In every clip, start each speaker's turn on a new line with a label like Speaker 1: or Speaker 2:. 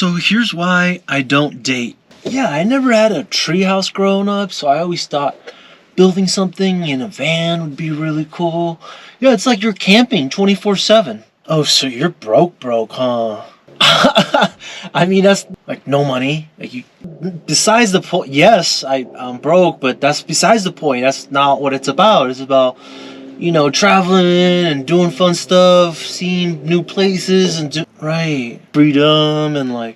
Speaker 1: So here's why I don't date. Yeah, I never had a treehouse growing up, so I always thought building something in a van would be really cool. Yeah, it's like you're camping 24/7. Oh, so you're broke, huh? I mean, that's like no money. Like you, besides the point. Yes, I'm broke, but that's besides the point. That's not what it's about. It's about traveling and doing fun stuff, seeing new places right, freedom and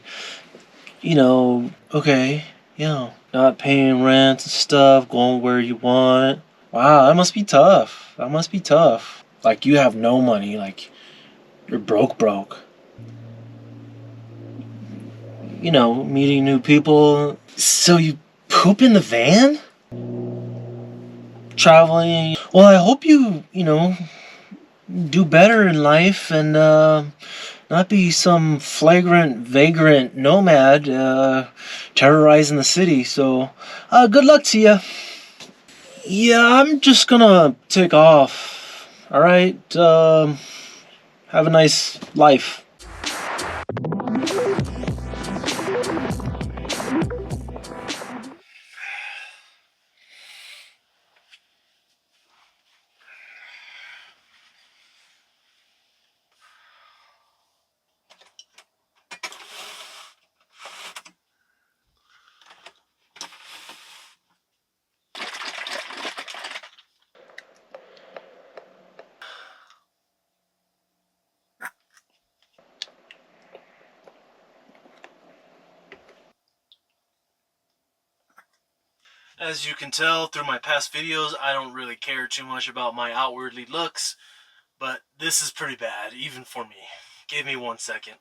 Speaker 1: okay, not paying rent and stuff, going where you want. Wow, that must be tough. That must be tough. Like you have no money, like you're broke. Meeting new people. So you poop in the van? Traveling. Well, I hope you do better in life and not be some flagrant, vagrant nomad terrorizing the city. So, good luck to you. Yeah, I'm just gonna take off. All right. Have a nice life. As you can tell through my past videos, I don't really care too much about my outwardly looks, but this is pretty bad, even for me. Give me 1 second.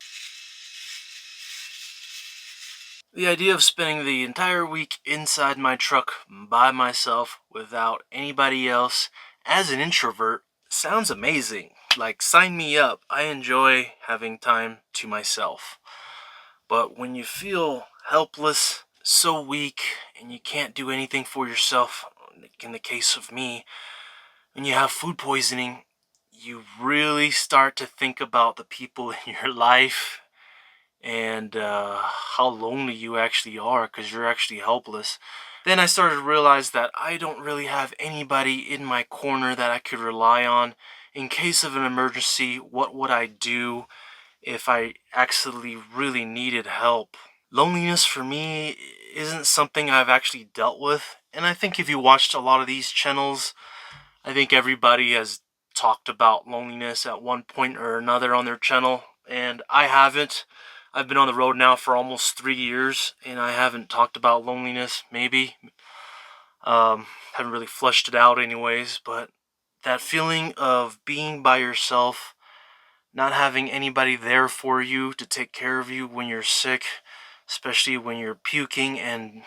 Speaker 1: The idea of spending the entire week inside my truck by myself without anybody else as an introvert sounds amazing. Like, sign me up. I enjoy having time to myself. But when you feel helpless, so weak, and you can't do anything for yourself, in the case of me, when you have food poisoning, you really start to think about the people in your life and how lonely you actually are because you're actually helpless. Then I started to realize that I don't really have anybody in my corner that I could rely on. In case of an emergency, what would I do if I actually really needed help? Loneliness for me isn't something I've actually dealt with. And I think if you watched a lot of these channels, I think everybody has talked about loneliness at one point or another on their channel. And I haven't. I've been on the road now for almost 3 years, and I haven't talked about loneliness, maybe. Haven't really fleshed it out anyways, but that feeling of being by yourself, not having anybody there for you to take care of you when you're sick, especially when you're puking and,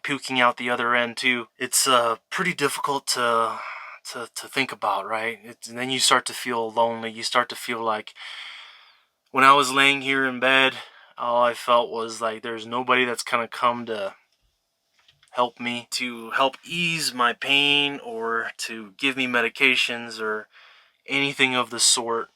Speaker 1: puking out the other end too. It's pretty difficult to think about, right? And then you start to feel lonely. You start to feel like, when I was laying here in bed, all I felt was like there's nobody that's kind of come to help me, to help ease my pain or to give me medications or anything of the sort.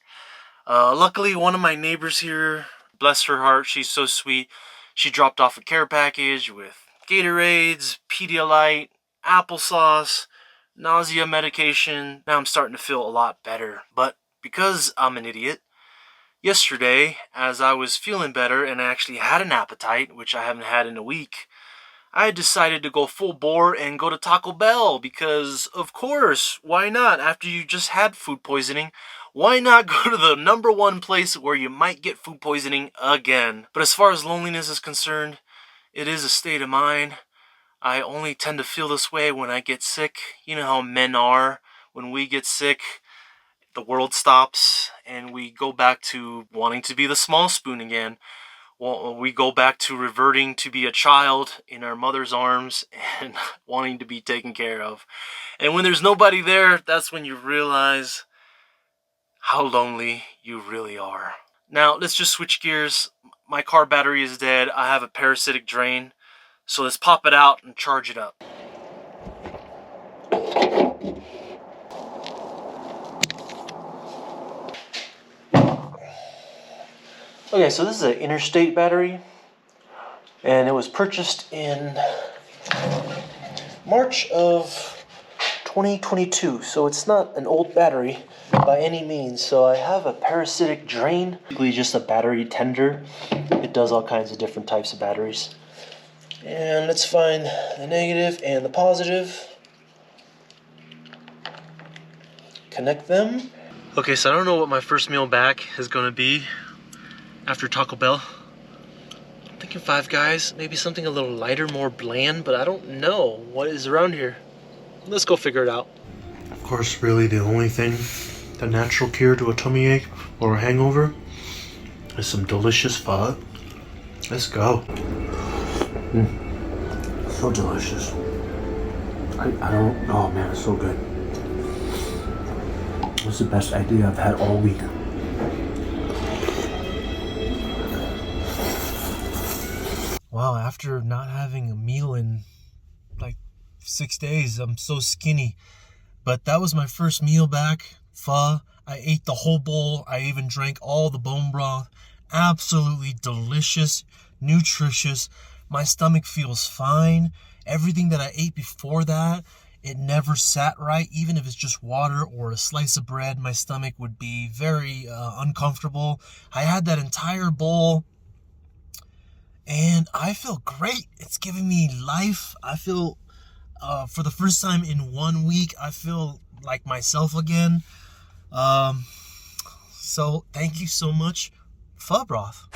Speaker 1: Luckily, one of my neighbors here, bless her heart, she's so sweet. She dropped off a care package with Gatorades, Pedialyte, applesauce, nausea medication. Now I'm starting to feel a lot better. But because I'm an idiot, yesterday, as I was feeling better and I actually had an appetite, which I haven't had in a week, I decided to go full bore and go to Taco Bell because, of course, why not? After you just had food poisoning, why not go to the number one place where you might get food poisoning again? But as far as loneliness is concerned, it is a state of mind. I only tend to feel this way when I get sick. You know how men are. When we get sick, the world stops and we go back to wanting to be the small spoon again. Well, we go back to reverting to be a child in our mother's arms and wanting to be taken care of. And when there's nobody there, that's when you realize how lonely you really are. Now, let's just switch gears. My car battery is dead. I have a parasitic drain. So let's pop it out and charge it up. Okay, so this is an Interstate battery, and it was purchased in March of 2022, so it's not an old battery by any means. So I have a parasitic drain, basically just a battery tender. It does all kinds of different types of batteries. And let's find the negative and the positive. Connect them. Okay, so I don't know what my first meal back is gonna be after Taco Bell. I'm thinking Five Guys, maybe something a little lighter, more bland, but I don't know what is around here. Let's go figure it out. Of course, really the only thing, the natural cure to a tummy ache or a hangover is some delicious pho. Let's go. So delicious. I don't, oh man, it's so good. It's the best idea I've had all week. Wow, after not having a meal in like 6 days, I'm so skinny. But that was my first meal back, pho. I ate the whole bowl. I even drank all the bone broth. Absolutely delicious, nutritious. My stomach feels fine. Everything that I ate before that, it never sat right. Even if it's just water or a slice of bread, my stomach would be very uncomfortable. I had that entire bowl, and I feel great. It's giving me life. I feel, for the first time in 1 week, I feel like myself again. So thank you so much, pho broth.